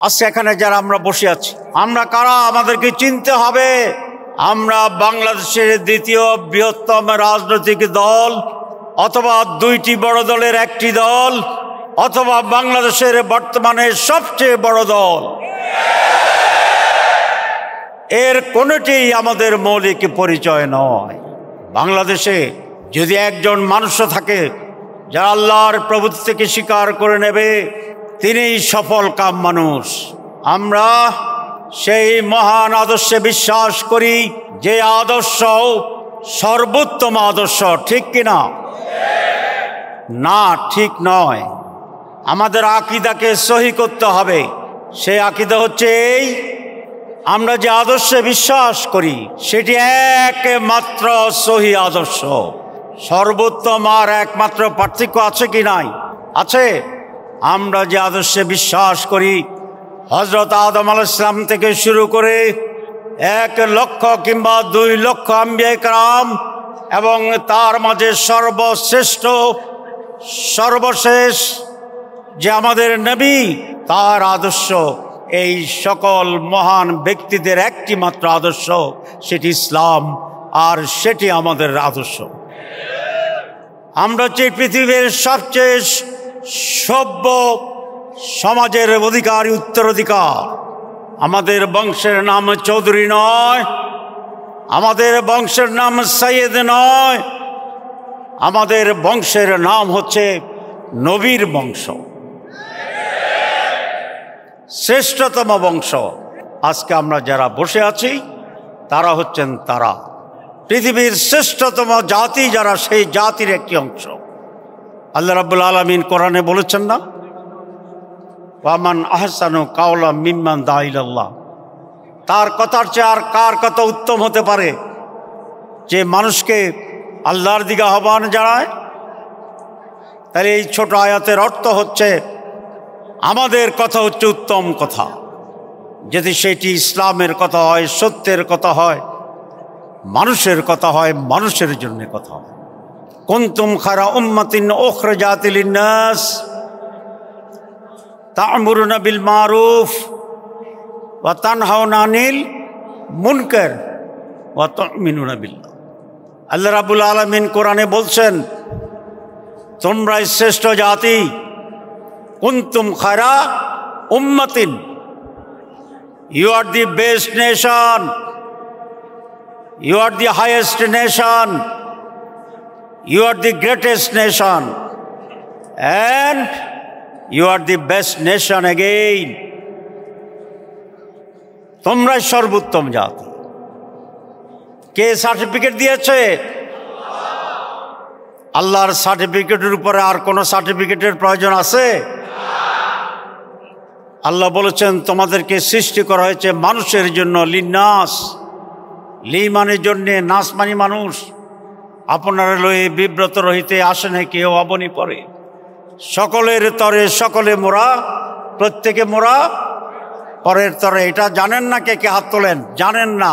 আজকে এখানে যারা আমরা বসে আছি, আমরা কারা আমাদেরকে চিনতে হবে। আমরা বাংলাদেশের দ্বিতীয় বৃহত্তম রাজনৈতিক দল, অথবা দুইটি বড় দলের একটি দল, অথবা বাংলাদেশের বর্তমানে সবচেয়ে বড় দল। এর কোনোটি আমাদের মৌলিক পরিচয় নয়। বাংলাদেশে যদি একজন মানুষ থাকে যারা আল্লাহর প্রভুত্বকে স্বীকার করে নেবে, তিনিই সফল কাম মানুষ। আমরা সেই মহান আদর্শে বিশ্বাস করি, যে আদর্শ সর্বোত্তম আদর্শ। ঠিক কিনা? না, ঠিক নয়। আমাদের আকীদাকে সহি করতে হবে। সেই আকীদা হচ্ছে এই, আমরা যে আদর্শে বিশ্বাস করি সেটি একমাত্র সহি আদর্শ। সর্বোত্তম আর একমাত্র পার্থক্য আছে কি নাই? আছে। আমরা যে আদর্শে বিশ্বাস করি, হযরত আদম আলাইহিস সালাম থেকে শুরু করে 1 লক্ষ কিংবা 2 লক্ষ আম্বিয়া কেরাম এবং তার মাঝে সর্বশ্রেষ্ঠ সর্বশেষ যে আমাদের নবী, তার আদর্শ, এই সকল মহান ব্যক্তিদের একটি মাত্র আদর্শ, সেটি ইসলাম, আর সেটি আমাদের আদর্শ। আমরা যে পৃথিবীর সবচেয়ে সভ্য সমাজের অধিকারী, উত্তরাধিকার। আমাদের বংশের নাম চৌধুরী নয়, আমাদের বংশের নাম সৈয়দ নয়, আমাদের বংশের নাম হচ্ছে নবীর বংশ, শ্রেষ্ঠতম বংশ। আজকে আমরা যারা বসে আছি তারা হচ্ছেন তারা পৃথিবীর শ্রেষ্ঠতম জাতি, যারা সেই জাতির একটি অংশ। আল্লাহ রাব্বুল আলামিন কোরআনে বলেছেন না, ওয়ামান আহসানু কাওলাম মিম্মান দা ইলাল্লাহ। তার কথার চেয়ে আর কার কথা উত্তম হতে পারে যে মানুষকে আল্লাহর দিকে আহ্বান জানায়? তাহলে এই ছোট আয়াতের অর্থ হচ্ছে, আমাদের কথা হচ্ছে উত্তম কথা, যদি সেটি ইসলামের কথা হয়, সত্যের কথা হয়, মানুষের কথা হয়, মানুষের জন্য কথা হয়। কুনতুম খায়রা উম্মাতিন উখরিজাত লিন-নাস তা'মুরুনা বিল মারুফ ওয়া তানহাউনা আনিল মুনকার ওয়া তু'মিনুনা বিল্লাহ। আল্লাহ রাব্বুল আলামিন কোরআনে বলছেন, তোমরাই শ্রেষ্ঠ জাতি। কুনতুম খায়রা উম্মাতিন, you are the best nation, you are the highest nation, you are the greatest nation, and you are the best nation again. তোমরা সর্বোত্তম জাতি। কে সার্টিফিকেট দিয়েছে? আল্লাহর সার্টিফিকেটের উপরে আর কোনো সার্টিফিকেটের প্রয়োজন আছে? আল্লাহ বলেছেন, তোমাদেরকে সৃষ্টি করা হয়েছে মানুষের জন্য, লিন্নাস। লি মানে জন্যে, নাস মানে মানুষ। আপনারা লয়ে বিব্রত রহিতে আসে না কেউ অবনি পরে, সকলের তরে সকলে মোরা, প্রত্যেকে মোরা পরের তরে। এটা জানেন না? কে কে হাত তোলেন? জানেন না?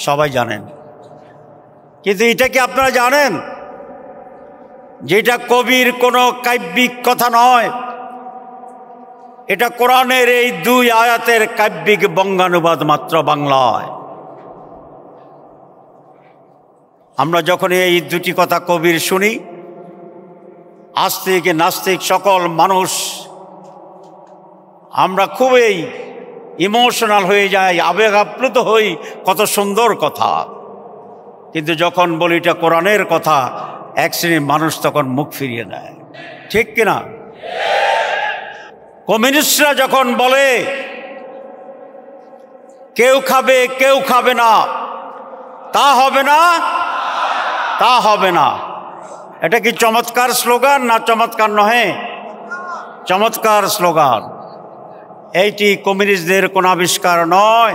সবাই জানেন, কিন্তু এটা কি আপনারা জানেন যেটা কবির কোনো কাব্যিক কথা নয়? এটা কোরআনের এই 2 আয়াতের কাব্যিক বঙ্গানুবাদ মাত্র বাংলায়। আমরা যখন এই 2টি কথা কবির শুনি, আস্তিক নাস্তিক সকল মানুষ আমরা খুবই ইমোশনাল হয়ে যাই, আবেগ আপ্লুত হই, কত সুন্দর কথা। কিন্তু যখন বলি এটা কোরআনের কথা, এক শ্রেণীর মানুষ তখন মুখ ফিরিয়ে নেয়। ঠিক কিনা? কমিউনিস্টরা যখন বলে কেউ খাবে কেউ খাবে না, তা হবে না, তা হবে না, এটা কি চমৎকার স্লোগান না চমৎকার নহে? চমৎকার স্লোগান। এইটি কমিউনিস্টদের কোন আবিষ্কার নয়।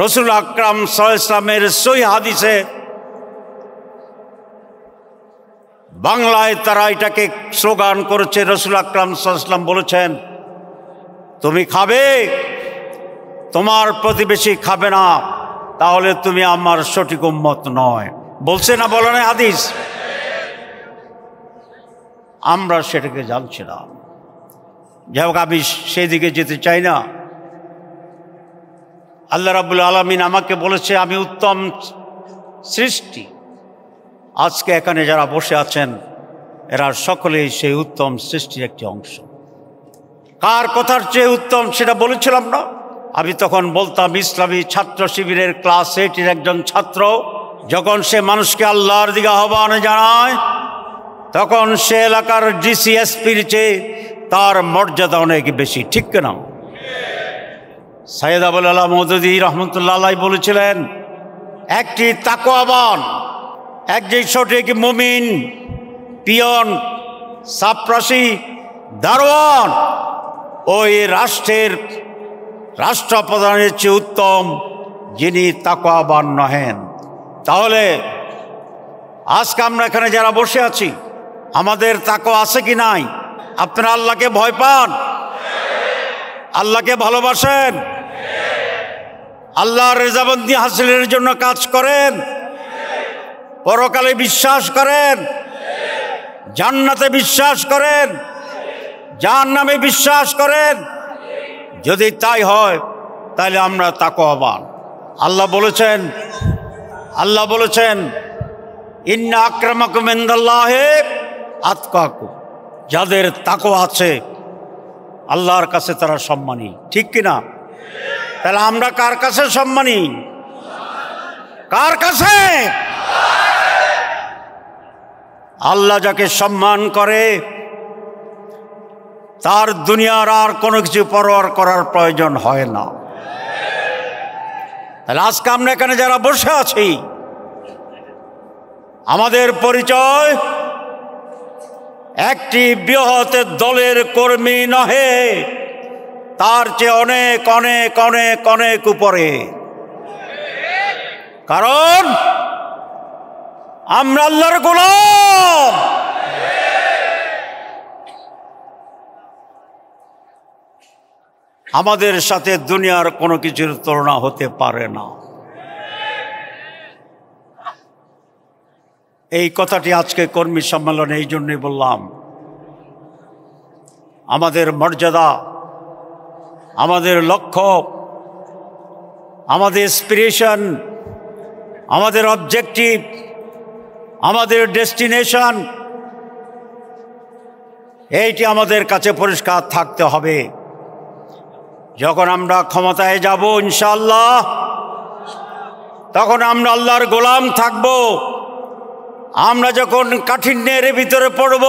রাসূল আকরাম সাল্লাল্লাহু আলাইহি ওয়াসাল্লামের সহিহ হাদিসে বাংলায় তারা এটাকে স্লোগান করেছে। রাসূল আকরাম সাল্লাল্লাহু আলাইহি ওয়াসাল্লাম বলেছেন, তুমি খাবে, তোমার প্রতিবেশী খাবে না, তাহলে তুমি আমার সঠিক উম্মত নয়। বলছে না, বলে না হাদিস? আমরা সেটাকে জানছি না। যাই হোক, আমি সেই দিকে যেতে চাই না। আল্লাহ রাব্বুল আলামিন আমাকে বলেছে আমি উত্তম সৃষ্টি। আজকে এখানে যারা বসে আছেন এরা সকলেই সেই উত্তম সৃষ্টির একটি অংশ। কার কথার চেয়ে উত্তম সেটা বলেছিলাম না? আমি তখন বলতাম ইসলামী ছাত্র শিবিরের ক্লাস 8-এর একজন ছাত্র যখন সে মানুষকে আল্লাহর দিকে আহ্বান জানায় তখন সে এলাকার ডিসিএসপির চেয়ে তার মর্যাদা অনেক বেশি, ঠিক কিনা? সৈয়দ আবুল আলা মওদুদী রহমতুল্লাহ আলাইহি বলেছিলেন একটি তাকওয়াবান, একজন সঠিক মুমিন, পিয়ন, চাপরাশি, দারোয়ান ওই রাষ্ট্রের রাষ্ট্রপ্রধানের চেয়ে উত্তম যিনি তাকওয়াবান নহেন। তাহলে আজকে আমরা এখানে যারা বসে আছি আমাদের তাকওয়া আছে কি নাই? আপনারা আল্লাহকে ভয় পান? আল্লাহকে ভালোবাসেন? আল্লাহর রেজাবন্দি হাসিলের জন্য কাজ করেন? পরকালে বিশ্বাস করেন? জান্নাতে বিশ্বাস করেন? জাহান্নামে বিশ্বাস করেন? যদি তাই হয় তাহলে আমরা তাকওয়াবান। আল্লাহ বলেছেন ইন্না আক্রামাকুম ইনদাল্লাহি আতকাকুম, যাদের তাকওয়া আছে আল্লাহর কাছে তারা সম্মানী, ঠিক কিনা? তাহলে আমরা কার কাছে সম্মানী? কার কাছে? আল্লাহ যাকে সম্মান করে তার দুনিয়ার আর কোনো কিছু পরোয়া করার প্রয়োজন হয় না। তাহলে আজকে আমরা এখানে যারা বসে আছি আমাদের পরিচয় একটি বৃহৎ দলের কর্মী নহে, তার চেয়ে অনেক অনেক অনেক অনেক উপরে। কারণ আমরা আল্লাহর গোলাম। আমাদের সাথে দুনিয়ার কোনো কিছুর তুলনা হতে পারে না। এই কথাটি আজকে কর্মী সম্মেলনে এই জন্যই বললাম। আমাদের মর্যাদা, আমাদের লক্ষ্য, আমাদের ইন্সপিরেশন, আমাদের অবজেক্টিভ, আমাদের ডেস্টিনেশন, এইটি আমাদের কাছে পরিষ্কার থাকতে হবে। যখন আমরা ক্ষমতায় যাব ইনশাআল্লাহ তখন আমরা আল্লাহর গোলাম থাকব। আমরা যখন কাঠিন্যের ভিতরে পড়ব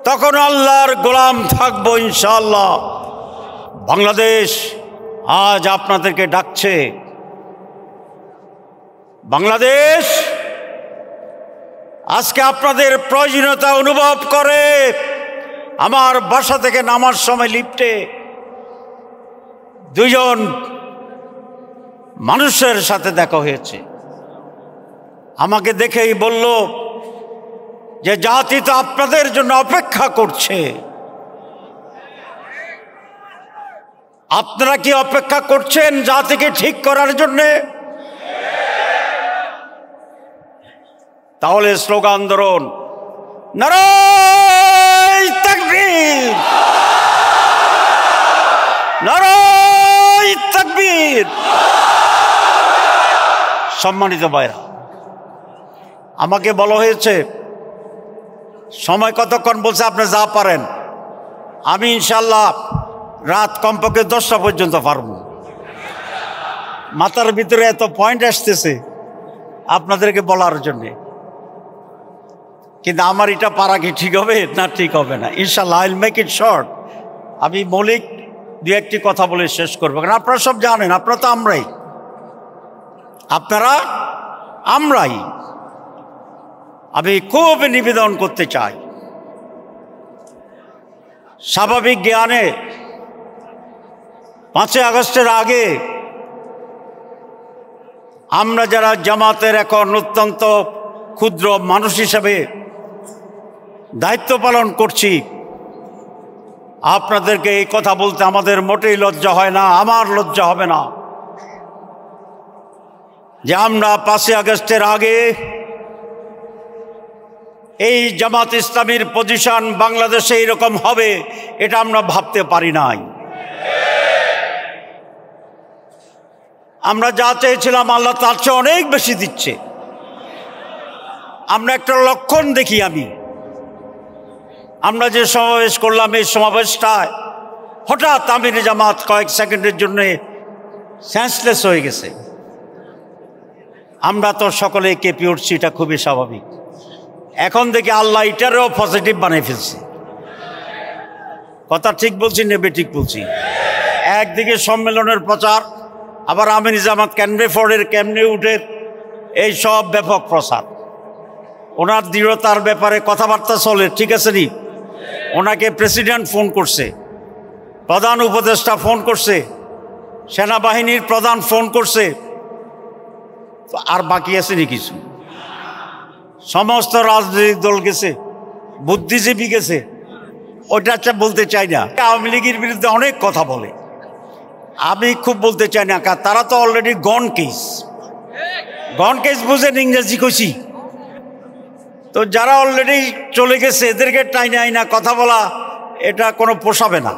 তখন আল্লাহর গোলাম থাকব ইনশাআল্লাহ। বাংলাদেশ আজ আপনাদেরকে ডাকছে। বাংলাদেশ আজকে আপনাদের প্রয়োজনীয়তা অনুভব করে। আমার বাসা থেকে নামার সময় লিফটে দুইজন মানুষের সাথে দেখা হয়েছে। আমাকে দেখেই বলল যে জাতি তো আপনাদের জন্য অপেক্ষা করছে। আপনারা কি অপেক্ষা করছেন জাতিকে ঠিক করার জন্যে? তাহলে স্লোগান ধরুন, নারায়ে তাকবীর, নারায়ে তাকবীর। সম্মানিত ভাইরা, আমাকে বলা হয়েছে সময় কতক্ষণ, বলছে আপনি যা পারেন। আমি ইনশাল্লাহ রাত কমপক্ষে 10টা পর্যন্ত পারব। মাথার ভিতরে এত পয়েন্ট আসতেছে আপনাদেরকে বলার জন্যে, কিন্তু আমার এটা পারা কি ঠিক হবে না ঠিক হবে না? ইনশাল্লাহ I will make it short. আমি মৌলিক দু একটি কথা বলে শেষ করবো, কারণ আপনারা সব জানেন, আপনারা তো আমরাই, আপনারা আমরাই। আমি খুব নিবেদন করতে চাই, স্বাভাবিক জ্ঞানে 5ই আগস্টের আগে আমরা যারা জামাতের এখন অত্যন্ত ক্ষুদ্র মানুষ হিসাবে দায়িত্ব পালন করছি, আপনাদেরকে এই কথা বলতে আমাদের মোটেই লজ্জা হয় না, আমার লজ্জা হবে না যে আমরা 5ই আগস্টের আগে এই জামাত ইসলামীর পজিশন বাংলাদেশে এরকম হবে এটা আমরা ভাবতে পারি নাই। আমরা যা চেয়েছিলাম আল্লাহ তার চেয়ে অনেক বেশি দিচ্ছে। আমরা একটা লক্ষণ দেখি। আমরা যে সমাবেশ করলাম, এই সমাবেশটায় হঠাৎ আমির জামাত কয়েক সেকেন্ডের জন্য সেন্সলেস হয়ে গেছে। আমরা তো সকলে কেঁপে উঠছি, এটা খুবই স্বাভাবিক। এখন দেখি আল্লাহ এটারও পজিটিভ বানিয়ে ফেলছে। কথা ঠিক বলছি নেবে ঠিক বলছি? একদিকে সম্মেলনের প্রচার, আবার আমির জামাত কেমনে ফোর্ডের কেমনে উঠে এই সব ব্যাপক প্রচার। ওনার দৃঢ়তার ব্যাপারে কথাবার্তা চলে, ঠিক আছে নি? ওনাকে প্রেসিডেন্ট ফোন করছে, প্রধান উপদেষ্টা ফোন করছে, সেনাবাহিনীর প্রধান ফোন করছে, আর বাকি আছে নি কিছু? সমস্ত রাজনৈতিক দল গেছে, বুদ্ধিজীবী গেছে। ওইটা আচ্ছা বলতে চাই না। আওয়ামী লীগের বিরুদ্ধে অনেক কথা বলে, আমি খুব বলতে চাই না, কারণ তারা তো অলরেডি গন কেস। গন কেস বুঝেন ইংরেজি কইছি তো? যারা অলরেডি চলে গেছে এদেরকে টাইনে আইনা কথা বলা এটা কোনো পোষাবে না।